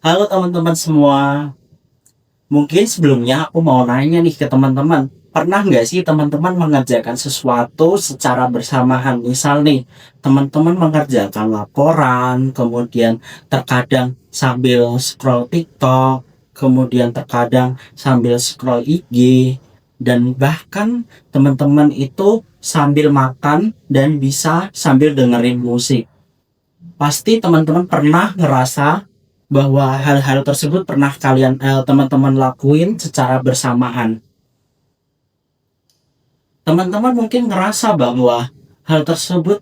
Halo teman-teman semua, mungkin sebelumnya aku mau nanya nih ke teman-teman, pernah nggak sih teman-teman mengerjakan sesuatu secara bersamaan? Misal nih, teman-teman mengerjakan laporan, kemudian terkadang sambil scroll TikTok, kemudian terkadang sambil scroll IG, dan bahkan teman-teman itu sambil makan dan bisa sambil dengerin musik. Pasti teman-teman pernah ngerasa bahwa hal-hal tersebut pernah teman-teman lakuin secara bersamaan. Teman-teman mungkin ngerasa bahwa hal tersebut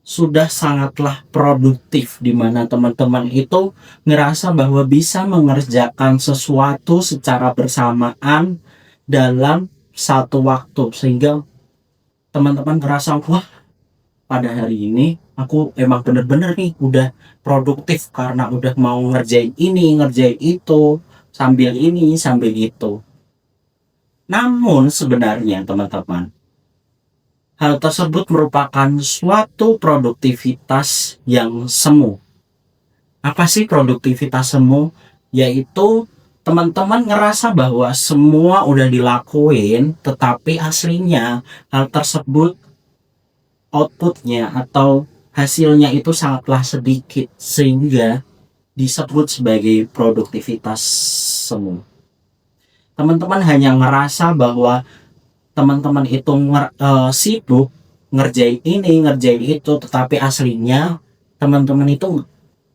sudah sangatlah produktif, di mana teman-teman itu ngerasa bahwa bisa mengerjakan sesuatu secara bersamaan dalam satu waktu, sehingga teman-teman ngerasa, wah, pada hari ini aku emang bener-bener nih udah produktif karena udah mau ngerjain ini, ngerjain itu, sambil ini, sambil itu. Namun sebenarnya teman-teman, hal tersebut merupakan suatu produktivitas yang semu. Apa sih produktivitas semu? Yaitu teman-teman ngerasa bahwa semua udah dilakuin, tetapi aslinya hal tersebut outputnya atau hasilnya itu sangatlah sedikit, sehingga disebut sebagai produktivitas semu. Teman-teman hanya ngerasa bahwa teman-teman itu sibuk ngerjain ini, ngerjain itu, tetapi aslinya teman-teman itu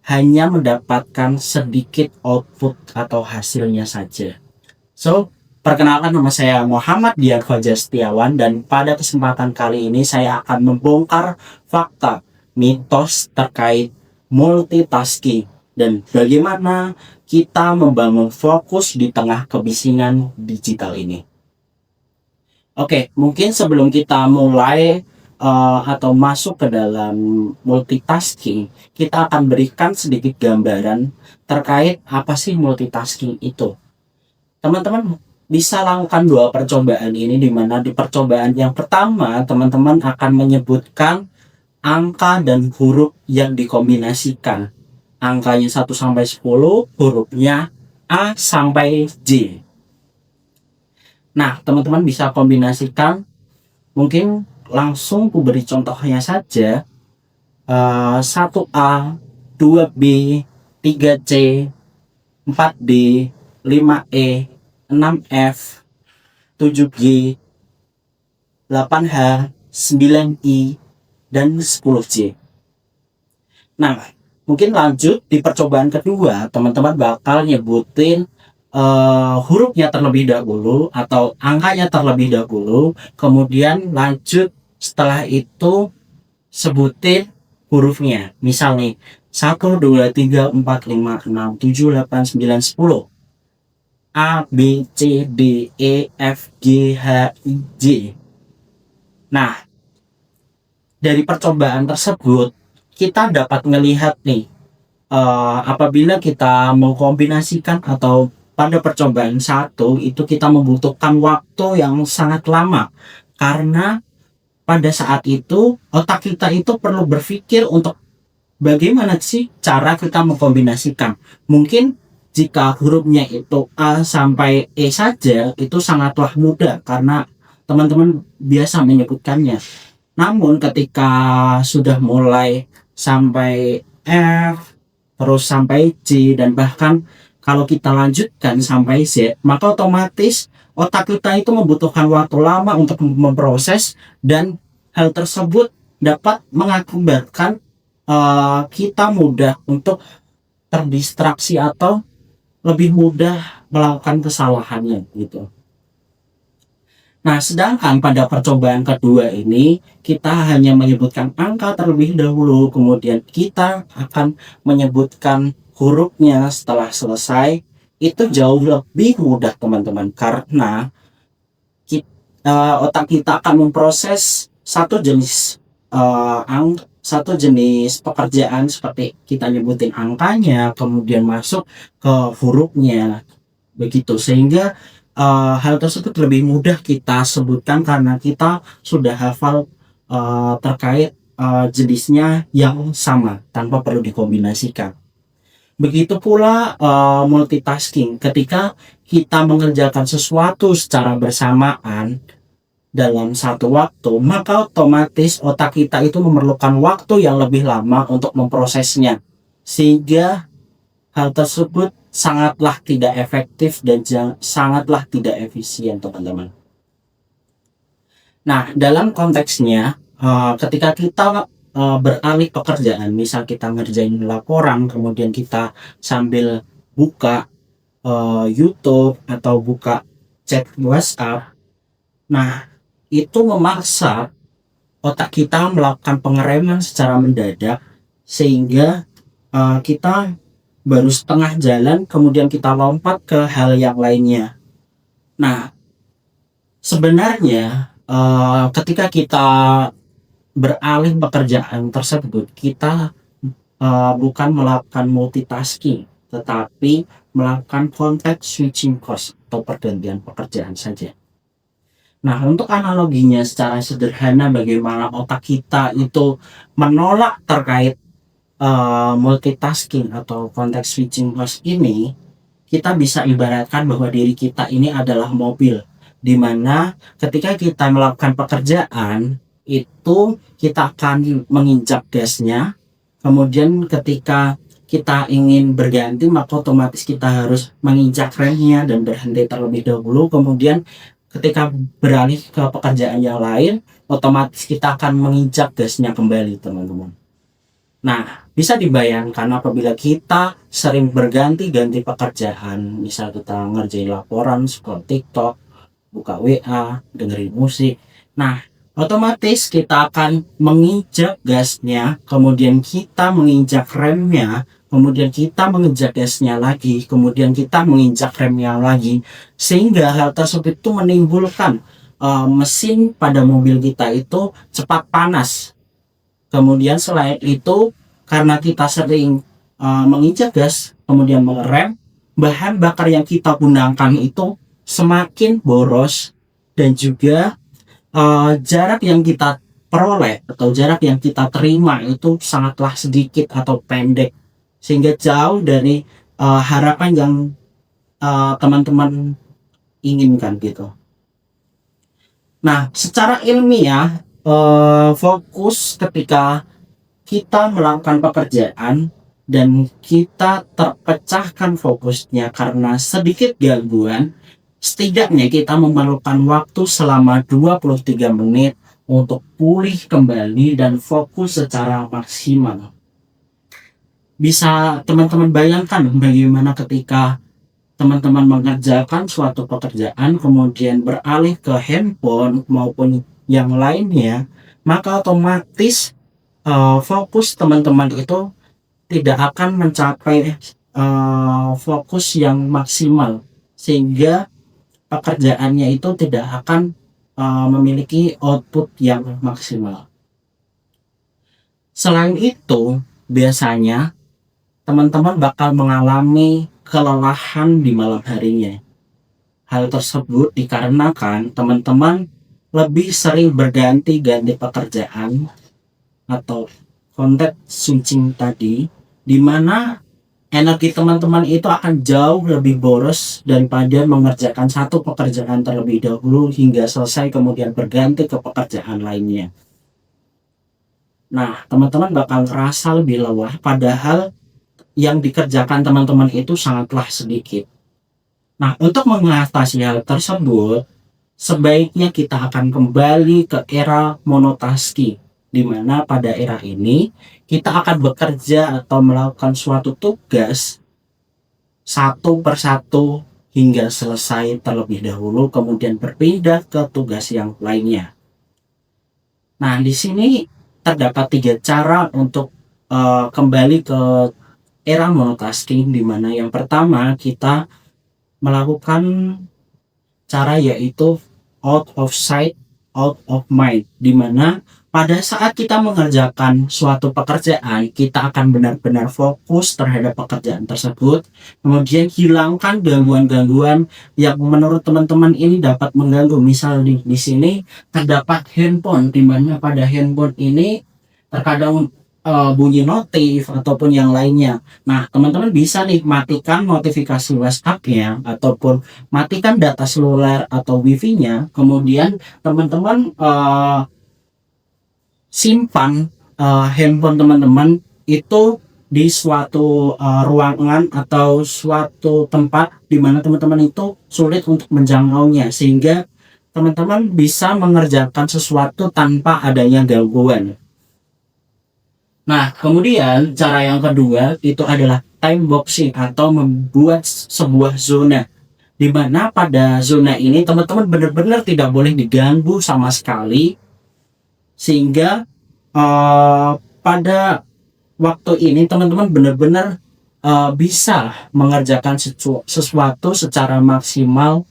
hanya mendapatkan sedikit output atau hasilnya saja. So, perkenalkan, nama saya Muhammad Dian Fajar Setiawan, dan pada kesempatan kali ini saya akan membongkar fakta mitos terkait multitasking dan bagaimana kita membangun fokus di tengah kebisingan digital ini. Oke, mungkin sebelum kita mulai atau masuk ke dalam multitasking, kita akan berikan sedikit gambaran terkait apa sih multitasking itu. Teman-teman bisa lakukan dua percobaan ini, di mana di percobaan yang pertama teman-teman akan menyebutkan angka dan huruf yang dikombinasikan. Angkanya 1 sampai 10, hurufnya A sampai J. Nah, teman-teman bisa kombinasikan, mungkin langsung ku beri contohnya saja. 1A, 2B, 3C, 4D, 5E, 6F, 7G, 8H, 9I, dan 10C. Nah, mungkin lanjut di percobaan kedua, teman-teman bakal nyebutin hurufnya terlebih dahulu atau angkanya terlebih dahulu, kemudian lanjut setelah itu sebutin hurufnya. Misal nih, 1, 2, 3, 4, 5, 6, 7, 8, 9, 10. A, B, C, D, E, F, G, H, I, J. Nah, dari percobaan tersebut kita dapat melihat nih, apabila kita mengkombinasikan atau pada percobaan satu itu kita membutuhkan waktu yang sangat lama, karena pada saat itu otak kita itu perlu berpikir untuk bagaimana sih cara kita mengkombinasikan. Mungkin jika hurufnya itu A sampai E saja, itu sangatlah mudah karena teman-teman biasa menyebutkannya. Namun ketika sudah mulai sampai F, terus sampai J, dan bahkan kalau kita lanjutkan sampai Z, maka otomatis otak kita itu membutuhkan waktu lama untuk memproses, dan hal tersebut dapat mengakibatkan kita mudah untuk terdistraksi atau lebih mudah melakukan kesalahannya gitu. Nah, sedangkan pada percobaan kedua ini kita hanya menyebutkan angka terlebih dahulu, kemudian kita akan menyebutkan hurufnya setelah selesai. Itu jauh lebih mudah teman-teman, karena otak kita akan memproses satu jenis pekerjaan, seperti kita nyebutin angkanya, kemudian masuk ke hurufnya, begitu, sehingga hal tersebut lebih mudah kita sebutkan karena kita sudah hafal terkait jenisnya yang sama tanpa perlu dikombinasikan. Begitu pula multitasking. Ketika kita mengerjakan sesuatu secara bersamaan dalam satu waktu, maka otomatis otak kita itu memerlukan waktu yang lebih lama untuk memprosesnya. Sehingga hal tersebut sangatlah tidak efektif dan sangatlah tidak efisien, teman-teman. Nah, dalam konteksnya, ketika kita beralih pekerjaan, misal kita ngerjain laporan, kemudian kita sambil buka YouTube atau buka chat WhatsApp, nah itu memaksa otak kita melakukan pengereman secara mendadak, sehingga kita baru setengah jalan kemudian kita lompat ke hal yang lainnya. Nah, sebenarnya ketika kita beralih pekerjaan tersebut, kita bukan melakukan multitasking, tetapi melakukan context switching course atau pergantian pekerjaan saja. Nah, untuk analoginya secara sederhana bagaimana otak kita itu menolak terkait multitasking atau context switching course ini, kita bisa ibaratkan bahwa diri kita ini adalah mobil, di mana ketika kita melakukan pekerjaan itu kita akan menginjak gasnya, kemudian ketika kita ingin berganti maka otomatis kita harus menginjak remnya dan berhenti terlebih dahulu, kemudian ketika beralih ke pekerjaan yang lain otomatis kita akan menginjak gasnya kembali, teman-teman. Nah, bisa dibayangkan apabila kita sering berganti-ganti pekerjaan, misal kita ngerjain laporan, scroll TikTok, buka WA, dengerin musik. Nah, otomatis kita akan menginjak gasnya, kemudian kita menginjak remnya, kemudian kita menginjak gasnya lagi, kemudian kita menginjak remnya lagi, sehingga hal tersebut itu menimbulkan mesin pada mobil kita itu cepat panas. Kemudian selain itu, karena kita sering menginjak gas, kemudian mengerem, bahan bakar yang kita gunakan itu semakin boros, dan juga jarak yang kita peroleh atau jarak yang kita terima itu sangatlah sedikit atau pendek, sehingga jauh dari harapan yang teman-teman inginkan gitu. Nah, secara ilmiah fokus ketika kita melakukan pekerjaan dan kita terpecahkan fokusnya karena sedikit gangguan, setidaknya kita memerlukan waktu selama 23 menit untuk pulih kembali dan fokus secara maksimal. Bisa teman-teman bayangkan bagaimana ketika teman-teman mengerjakan suatu pekerjaan kemudian beralih ke handphone maupun yang lainnya, maka otomatis fokus teman-teman itu tidak akan mencapai fokus yang maksimal, sehingga pekerjaannya itu tidak akan memiliki output yang maksimal. Selain itu, biasanya teman-teman bakal mengalami kelelahan di malam harinya. Hal tersebut dikarenakan teman-teman lebih sering berganti-ganti pekerjaan atau context switching tadi, di mana energi teman-teman itu akan jauh lebih boros daripada mengerjakan satu pekerjaan terlebih dahulu hingga selesai kemudian berganti ke pekerjaan lainnya. Nah, teman-teman bakal ngerasa lebih lelah padahal yang dikerjakan teman-teman itu sangatlah sedikit. Nah, untuk mengatasi hal tersebut, sebaiknya kita akan kembali ke era monotasking, di mana pada era ini kita akan bekerja atau melakukan suatu tugas satu persatu hingga selesai terlebih dahulu, kemudian berpindah ke tugas yang lainnya. Nah, di sini terdapat 3 cara untuk kembali ke era monotasking, di mana yang pertama kita melakukan cara yaitu out of sight, out of mind, di mana pada saat kita mengerjakan suatu pekerjaan kita akan benar-benar fokus terhadap pekerjaan tersebut, kemudian hilangkan gangguan-gangguan yang menurut teman-teman ini dapat mengganggu. Misal di sini terdapat handphone, di mana pada handphone ini terkadang bunyi notif ataupun yang lainnya. Nah, teman-teman bisa nih matikan notifikasi WhatsApp-nya ataupun matikan data seluler atau WiFi-nya. Kemudian teman-teman simpan handphone teman-teman itu di suatu ruangan atau suatu tempat di mana teman-teman itu sulit untuk menjangkaunya, sehingga teman-teman bisa mengerjakan sesuatu tanpa adanya gangguan. Nah, kemudian cara yang kedua itu adalah time boxing atau membuat sebuah zona, di mana pada zona ini teman-teman benar-benar tidak boleh diganggu sama sekali, sehingga pada waktu ini teman-teman benar-benar bisa mengerjakan sesuatu secara maksimal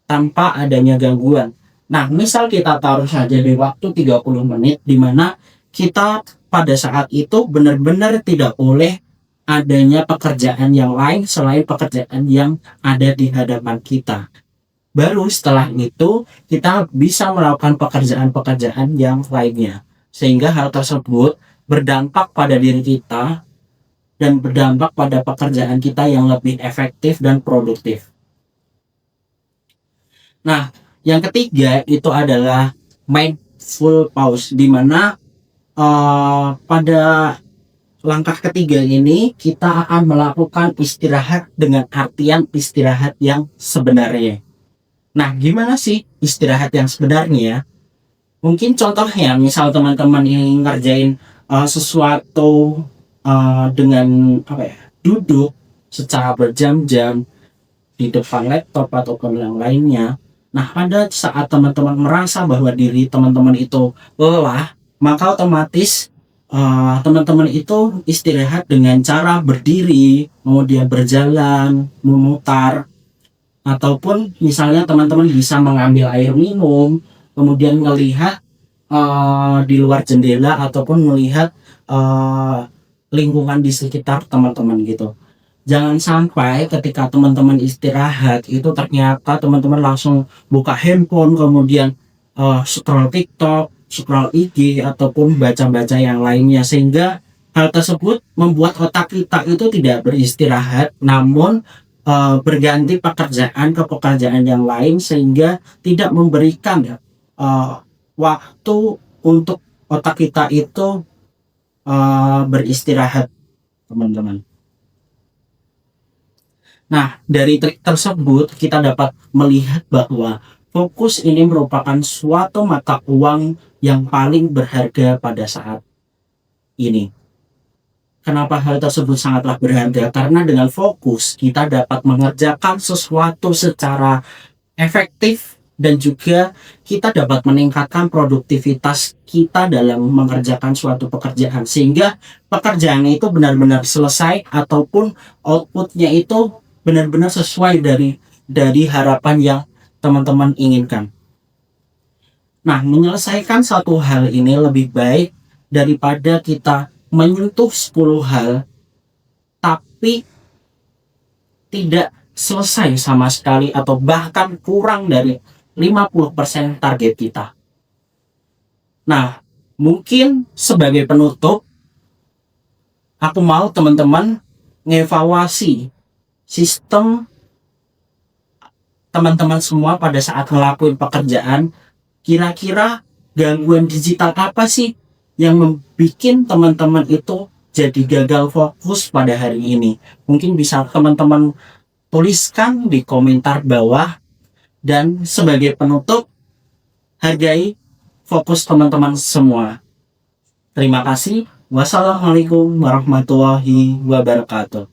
tanpa adanya gangguan. Nah, misal kita taruh saja di waktu 30 menit, di mana kita pada saat itu benar-benar tidak boleh adanya pekerjaan yang lain selain pekerjaan yang ada di hadapan kita. Baru setelah itu kita bisa melakukan pekerjaan-pekerjaan yang lainnya, sehingga hal tersebut berdampak pada diri kita dan berdampak pada pekerjaan kita yang lebih efektif dan produktif. Nah, yang ketiga itu adalah mindful pause, di mana pada langkah ketiga ini kita akan melakukan istirahat dengan artian istirahat yang sebenarnya. Nah, gimana sih istirahat yang sebenarnya? Mungkin contohnya, misal teman-teman ingin ngerjain sesuatu dengan duduk secara berjam-jam di depan laptop ataupun yang lainnya. Nah, pada saat teman-teman merasa bahwa diri teman-teman itu lelah, maka otomatis teman-teman itu istirahat dengan cara berdiri, kemudian berjalan, memutar, ataupun misalnya teman-teman bisa mengambil air minum, kemudian melihat di luar jendela ataupun melihat lingkungan di sekitar teman-teman gitu. Jangan sampai ketika teman-teman istirahat itu ternyata teman-teman langsung buka handphone, kemudian scroll TikTok, scroll IG, ataupun baca-baca yang lainnya, sehingga hal tersebut membuat otak kita itu tidak beristirahat, namun berganti pekerjaan ke pekerjaan yang lain, sehingga tidak memberikan waktu untuk otak kita itu beristirahat, teman-teman. Nah, dari trik tersebut kita dapat melihat bahwa fokus ini merupakan suatu mata uang yang paling berharga pada saat ini. Kenapa hal tersebut sangatlah berharga? Karena dengan fokus kita dapat mengerjakan sesuatu secara efektif dan juga kita dapat meningkatkan produktivitas kita dalam mengerjakan suatu pekerjaan, sehingga pekerjaan itu benar-benar selesai ataupun outputnya itu benar-benar sesuai dari harapan yang teman-teman inginkan. Nah, menyelesaikan satu hal ini lebih baik daripada kita menyentuh 10 hal tapi tidak selesai sama sekali atau bahkan kurang dari 50% target kita. Nah, mungkin sebagai penutup aku mau teman-teman ngevaluasi sistem teman-teman semua pada saat ngelakuin pekerjaan. Kira-kira gangguan digital apa sih yang membuat teman-teman itu jadi gagal fokus pada hari ini? Mungkin bisa teman-teman tuliskan di komentar bawah. Dan sebagai penutup, hargai fokus teman-teman semua. Terima kasih. Wassalamualaikum warahmatullahi wabarakatuh.